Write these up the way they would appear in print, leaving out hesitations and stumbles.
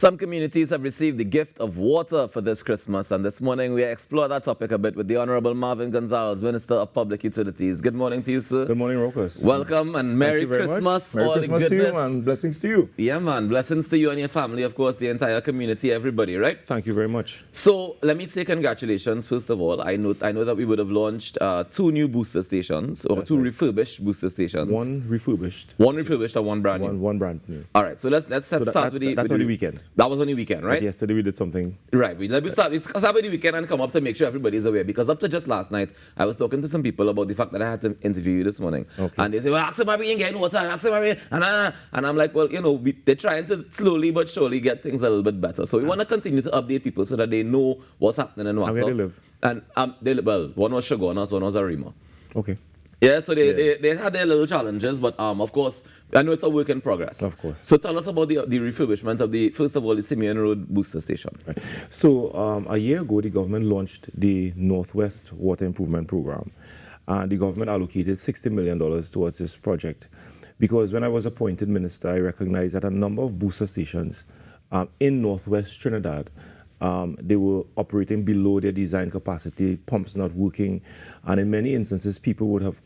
Some communities have received the gift of water for this Christmas, and this morning we explore that topic a bit with the Honorable Marvin Gonzales, Minister of Public Utilities. Good morning to you, sir. Good morning, Rawkus. Welcome and Merry Christmas. Merry Christmas to you, and blessings to you. Yeah, man. Blessings to you and your family, of course, the entire community, everybody, right? Thank you very much. So let me say congratulations, first of all. I know that we would have launched 2 new booster stations, or two refurbished booster stations. One refurbished. One refurbished and one brand new. One brand new. All right, so let's start with the... That's on the weekend. That was on the weekend, right? But yesterday we did something. Right. Let me start with the weekend and come up to make sure everybody's aware. Because up to just last night, I was talking to some people about the fact that I had to interview you this morning. Okay. And they say, well, ask him about getting water, ask him about and I'm like, well, you know, they're trying to slowly but surely get things a little bit better. So we want to continue to update people so that they know what's happening in WASA. And where they live? And well, one was Shogunas, one was Arima. Okay. Yeah, so they had their little challenges, but of course, I know it's a work in progress. Of course. So tell us about the refurbishment of first of all, the Simeon Road booster station. Right. So a year ago, the government launched the Northwest Water Improvement Program. The government allocated $60 million towards this project. Because when I was appointed minister, I recognized that a number of booster stations in Northwest Trinidad, they were operating below their design capacity, pumps not working, and in many instances, people would have,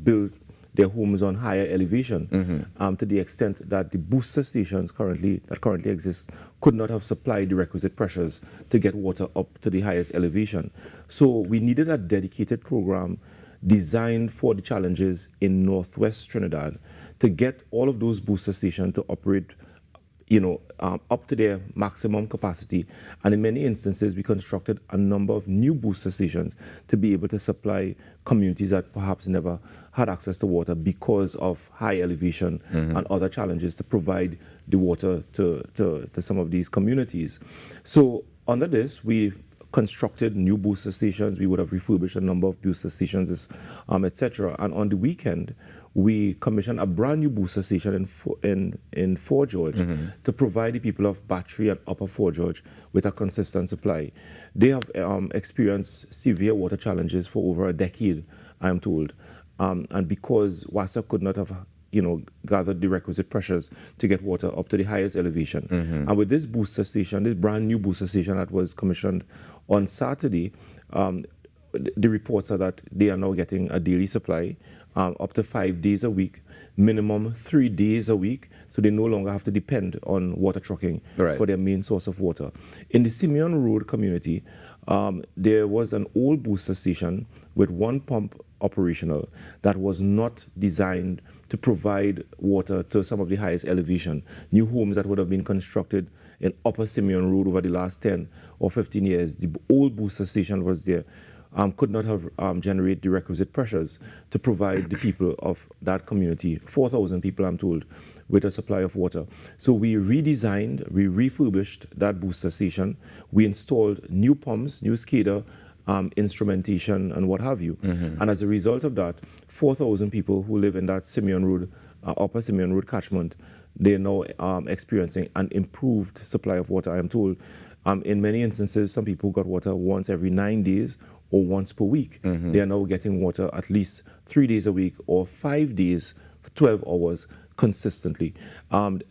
built their homes on higher elevation, to the extent that the booster stations that currently exist could not have supplied the requisite pressures to get water up to the highest elevation. So we needed a dedicated program designed for the challenges in Northwest Trinidad to get all of those booster stations to operate up to their maximum capacity. And in many instances, we constructed a number of new booster stations to be able to supply communities that perhaps never had access to water because of high elevation and other challenges to provide the water to some of these communities. So under this, we constructed new booster stations. We would have refurbished a number of booster stations, etc. And on the weekend, we commissioned a brand new booster station in Fort George to provide the people of Battery and Upper Fort George with a consistent supply. They have experienced severe water challenges for over a decade, I am told. And because WASA could not have gathered the requisite pressures to get water up to the highest elevation. And with this booster station, this brand new booster station that was commissioned on Saturday, the reports are that they are now getting a daily supply, up to 5 days a week, minimum 3 days a week, so they no longer have to depend on water trucking for their main source of water. In the Simeon Road community, there was an old booster station with one pump operational that was not designed to provide water to some of the highest elevation. New homes that would have been constructed in Upper Simeon Road over the last 10 or 15 years, the old booster station was there, could not have generated the requisite pressures to provide the people of that community, 4,000 people I'm told, with a supply of water. So we redesigned, we refurbished that booster station. We installed new pumps, new SCADA, instrumentation and what have you. And as a result of that, 4,000 people who live in that Simeon Road, Upper Simeon Road catchment, they are now experiencing an improved supply of water, I am told. In many instances, some people got water once every 9 days or once per week. They are now getting water at least 3 days a week or 5 days for 12 hours consistently.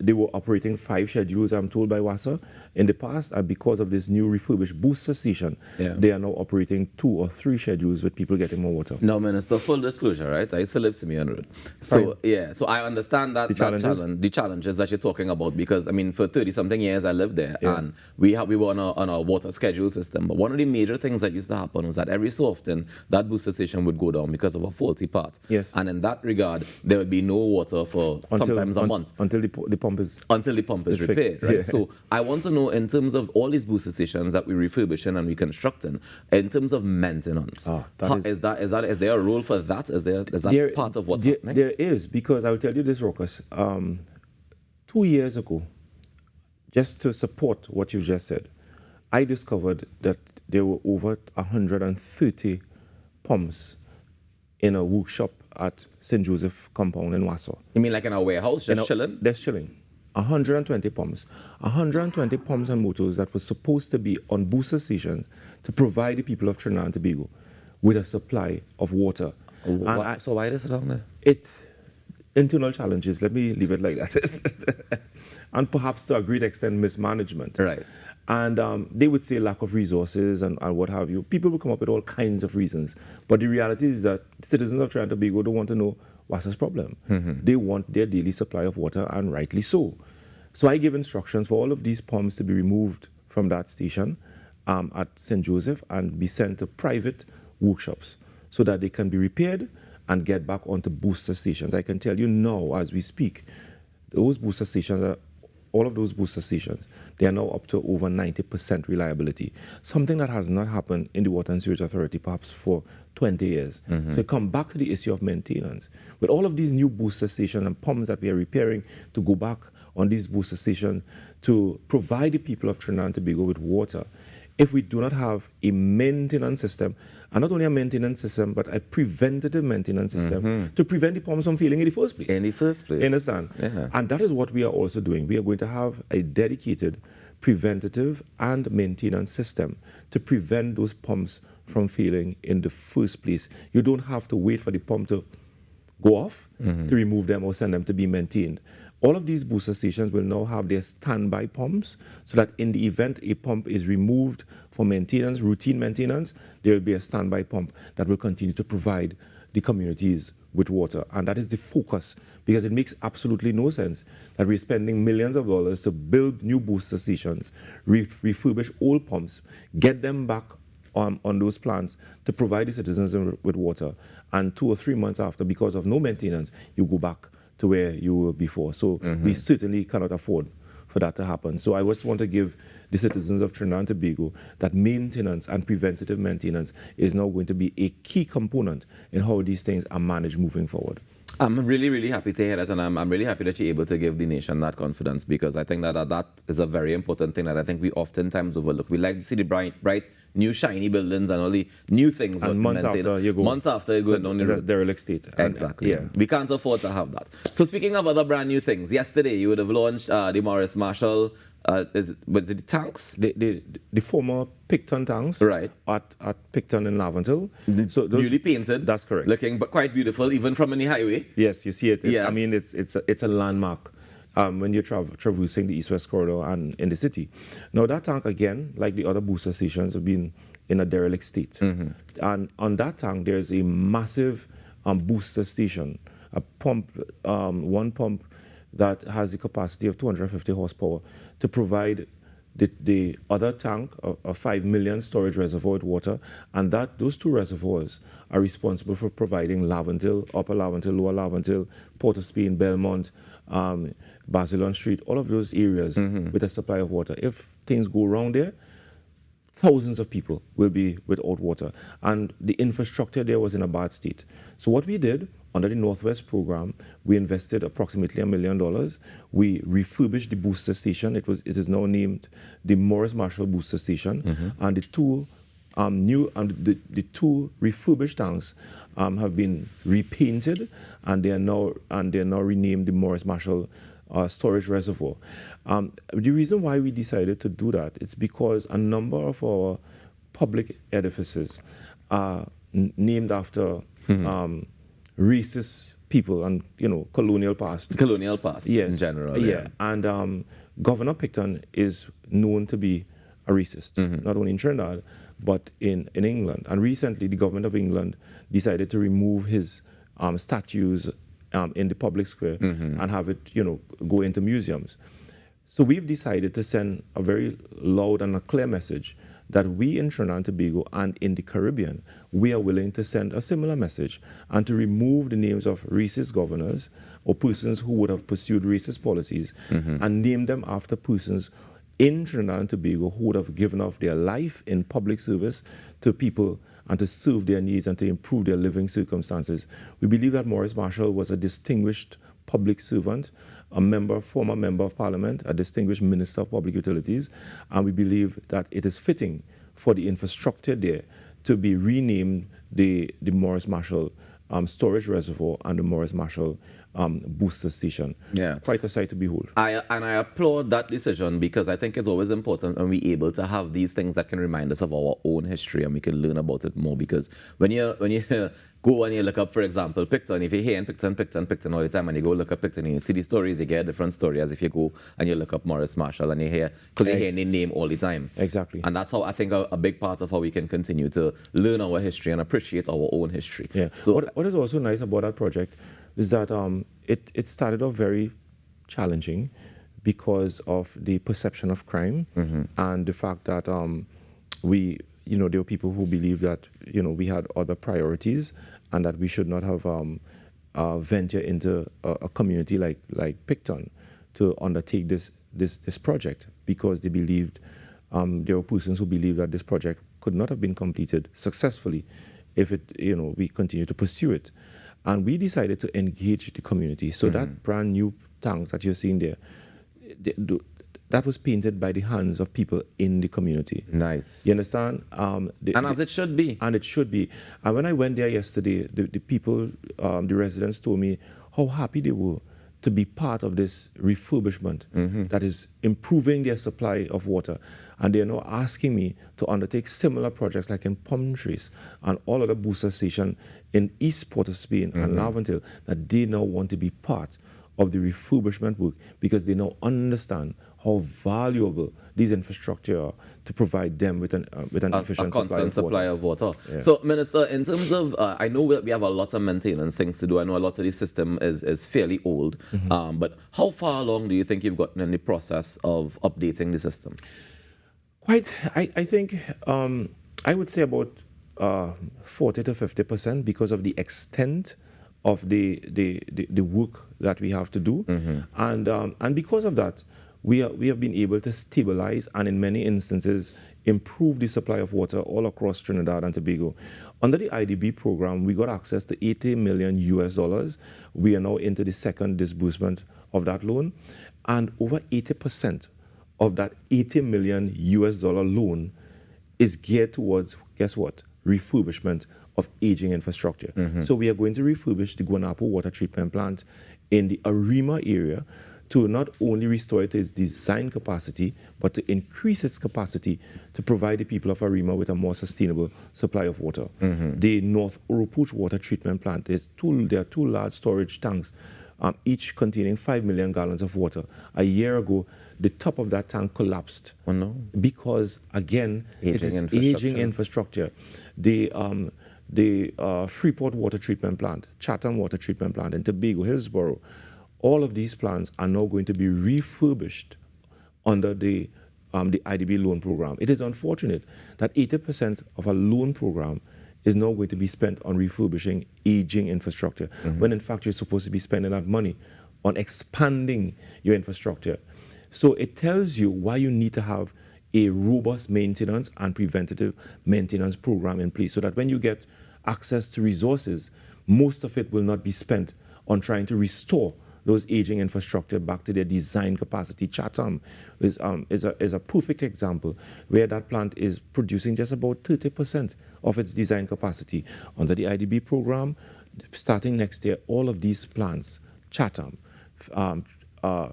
They were operating 5 schedules, I'm told, by WASA in the past, and because of this new refurbished booster station, they are now operating 2 or 3 schedules with people getting more water. Now, Minister, full disclosure, right? I used to live Simeon Road. So, so I understand that the challenges that you're talking about, because, I mean, for 30-something years, I lived there, and we were on a water schedule system. But one of the major things that used to happen was that every so often, that booster station would go down because of a faulty part. And in that regard, there would be no water for sometimes a month. Until the pump is repaired, right? So I want to know, in terms of all these booster stations that we're refurbishing and reconstructing, in terms of maintenance, is there a role for that? Is that part of what's happening? There is, because I will tell you this, Rawkus. 2 years ago, just to support what you just said, I discovered that there were over 130 pumps in a workshop at St. Joseph compound in WASA. You mean like in a warehouse, just chilling? Just chilling. 120 pumps. 120 pumps and motors that were supposed to be on booster stations to provide the people of Trinidad and Tobago with a supply of water. So why is it on there? internal challenges, let me leave it like that, and perhaps to a great extent mismanagement. Right. And they would say lack of resources and what have you. People will come up with all kinds of reasons. But the reality is that citizens of Trinidad and Tobago don't want to know what's the problem. They want their daily supply of water, and rightly so. So I give instructions for all of these pumps to be removed from that station at St. Joseph and be sent to private workshops so that they can be repaired and get back onto booster stations. I can tell you now, as we speak, those booster stations all of those booster stations, they are now up to over 90% reliability. Something that has not happened in the Water and Sewage Authority perhaps for 20 years. So come back to the issue of maintenance. With all of these new booster stations and pumps that we are repairing to go back on these booster stations to provide the people of Trinidad and Tobago with water, if we do not have a maintenance system, and not only a maintenance system, but a preventative maintenance system to prevent the pumps from failing in the first place. In the first place. You understand? Yeah. And that is what we are also doing. We are going to have a dedicated preventative and maintenance system to prevent those pumps from failing in the first place. You don't have to wait for the pump to go off to remove them or send them to be maintained. All of these booster stations will now have their standby pumps so that in the event a pump is removed for maintenance, routine maintenance, there will be a standby pump that will continue to provide the communities with water. And that is the focus, because it makes absolutely no sense that we're spending millions of dollars to build new booster stations, refurbish old pumps, get them back on those plants to provide the citizens with water. And 2 or 3 months after, because of no maintenance, you go back to where you were before. So we certainly cannot afford for that to happen. So I just want to give the citizens of Trinidad and Tobago that maintenance and preventative maintenance is now going to be a key component in how these things are managed moving forward. I'm really, really happy to hear that, and I'm really happy that you're able to give the nation that confidence, because I think that is a very important thing that I think we oftentimes overlook. We like to see the bright, new shiny buildings and all the new things. And months after you go down the road. Derelict state. Exactly. Yeah. We can't afford to have that. So speaking of other brand new things, yesterday you would have launched the Morris Marshall, was it the tanks? The former Picton tanks, right, at Picton in Laventille. So those, newly painted. That's correct. Looking but quite beautiful, even from the highway. Yes, you see it. Yes. I mean, it's a landmark when you're traversing the East-West corridor and in the city. Now that tank, again, like the other booster stations, have been in a derelict state. And on that tank, there's a massive booster station, a pump, one pump that has the capacity of 250 horsepower to provide the other tank, a 5 million storage reservoir with water, and those two reservoirs are responsible for providing Laventille, Upper Laventille, Lower Laventille, Port of Spain, Belmont, Basilon Street, all of those areas with a supply of water. If things go wrong there, thousands of people will be without water, and the infrastructure there was in a bad state. So what we did under the Northwest program, we invested approximately $1 million. We refurbished the booster station. It is now named the Morris Marshall Booster Station, and the two the two refurbished tanks have been repainted, and they are now renamed the Morris Marshall storage reservoir. The reason why we decided to do that is because a number of our public edifices are named after racist people and, colonial past. Colonial past, yes, in general. Yeah, and Governor Picton is known to be a racist, not only in Trinidad, but in England. And recently, the government of England decided to remove his statues in the public square and have it, go into museums. So we've decided to send a very loud and a clear message that we in Trinidad and Tobago and in the Caribbean, we are willing to send a similar message and to remove the names of racist governors or persons who would have pursued racist policies and name them after persons in Trinidad and Tobago who would have given up their life in public service to people and to serve their needs and to improve their living circumstances. We believe that Morris Marshall was a distinguished public servant, a former member of parliament, a distinguished minister of public utilities, and we believe that it is fitting for the infrastructure there to be renamed the Morris Marshall storage reservoir and the Morris Marshall booster station. Yeah. Quite a sight to behold. I applaud that decision because I think it's always important when we're able to have these things that can remind us of our own history and we can learn about it more. Because when you go and you look up, for example, Picton, if you're hearing Picton all the time and you go look up Picton and you see the stories, you get a different story as if you go and you look up Morris Marshall and you hear, because you're hearing the name all the time. Exactly. And that's how I think a big part of how we can continue to learn our history and appreciate our own history. Yeah. So what is also nice about that project is that it started off very challenging because of the perception of crime and the fact that there were people who believed that we had other priorities and that we should not have venture into a community like Picton to undertake this project, because they believed there were persons who believed that this project could not have been completed successfully if we continue to pursue it. And we decided to engage the community. So that brand new tanks that you're seeing there, that was painted by the hands of people in the community. Nice. You understand? As it should be. And it should be. And when I went there yesterday, the people, the residents told me how happy they were to be part of this refurbishment that is improving their supply of water. And they're now asking me to undertake similar projects like in Palm Trees and all other booster stations in East Port of Spain and Laventille, that they now want to be part of the refurbishment work because they now understand how valuable these infrastructure are to provide them with an efficient constant supply of water. Yeah. So, Minister, in terms of, I know we have a lot of maintenance things to do. I know a lot of the system is fairly old, but how far along do you think you've gotten in the process of updating the system? Quite, I think, I would say about 40 to 50% because of the extent of the work that we have to do. And because of that, we have been able to stabilize and in many instances improve the supply of water all across Trinidad and Tobago. Under the IDB program, we got access to $80 million US. We are now into the second disbursement of that loan, and over 80% of that $80 million US loan is geared towards, guess what? Refurbishment of aging infrastructure. So we are going to refurbish the Guanapo water treatment plant in the Arima area to not only restore it to its design capacity, but to increase its capacity to provide the people of Arima with a more sustainable supply of water. The North Rawkus water treatment plant, there are two large storage tanks, each containing 5 million gallons of water. A year ago, the top of that tank collapsed. Oh no. Because, again, it is aging infrastructure. The Freeport water treatment plant, Chatham water treatment plant, and Tobago, Hillsborough, all of these plants are now going to be refurbished under the IDB loan program. It is unfortunate that 80% of a loan program is now going to be spent on refurbishing aging infrastructure, when in fact you're supposed to be spending that money on expanding your infrastructure. So it tells you why you need to have a robust maintenance and preventative maintenance program in place, so that when you get access to resources, most of it will not be spent on trying to restore those aging infrastructure back to their design capacity. Chatham is a perfect example where that plant is producing just about 30% of its design capacity. Under the IDB program, starting next year, all of these plants, Chatham,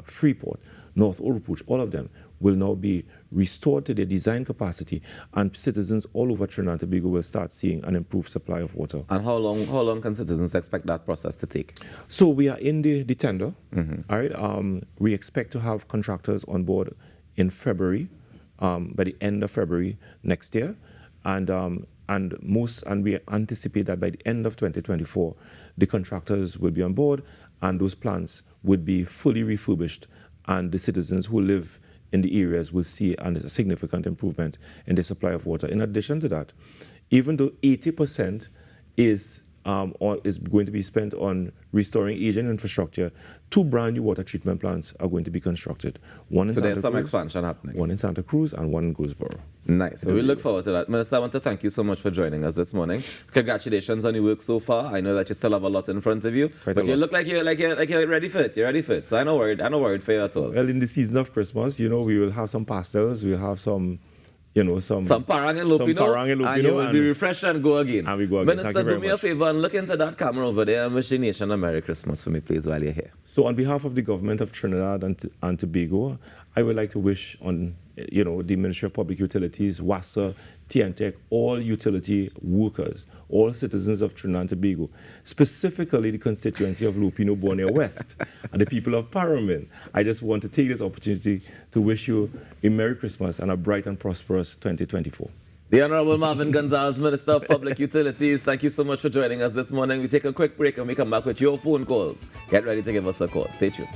Freeport, North Rawkus, all of them will now be restored to their design capacity, and citizens all over Trinidad and Tobago will start seeing an improved supply of water. And how long can citizens expect that process to take? So we are in the tender. All right. We expect to have contractors on board in February, by the end of February next year, and we anticipate that by the end of 2024, the contractors will be on board, and those plants would be fully refurbished, and the citizens who live in the areas will see a significant improvement in the supply of water. In addition to that, even though 80% is going to be spent on restoring aging infrastructure, 2 brand new water treatment plants are going to be constructed. One in so Santa there's some Cruz, expansion happening. One in Santa Cruz and one in Goldsboro. Nice. So we look forward to that. Minister, I want to thank you so much for joining us this morning. Congratulations on your work so far. I know that you still have a lot in front of you, but you look like you're ready for it. You're ready for it. So I'm not worried for you at all. Well, in the season of Christmas, we will have some pastels, we'll have some some parang and lupino, and you will be refreshed and go again. And we go again. Minister, do me a favor and look into that camera over there and wish the nation a Merry Christmas for me, please, while you're here. So on behalf of the government of Trinidad and Tobago, I would like to wish on, the Ministry of Public Utilities, WASA, TNTEC, all utility workers, all citizens of Trinidad and Tobago, specifically the constituency of Lupino Borneo West and the people of Paramin. I just want to take this opportunity to wish you a Merry Christmas and a bright and prosperous 2024. The Honorable Marvin Gonzales, Minister of Public Utilities, thank you so much for joining us this morning. We take a quick break and we come back with your phone calls. Get ready to give us a call. Stay tuned.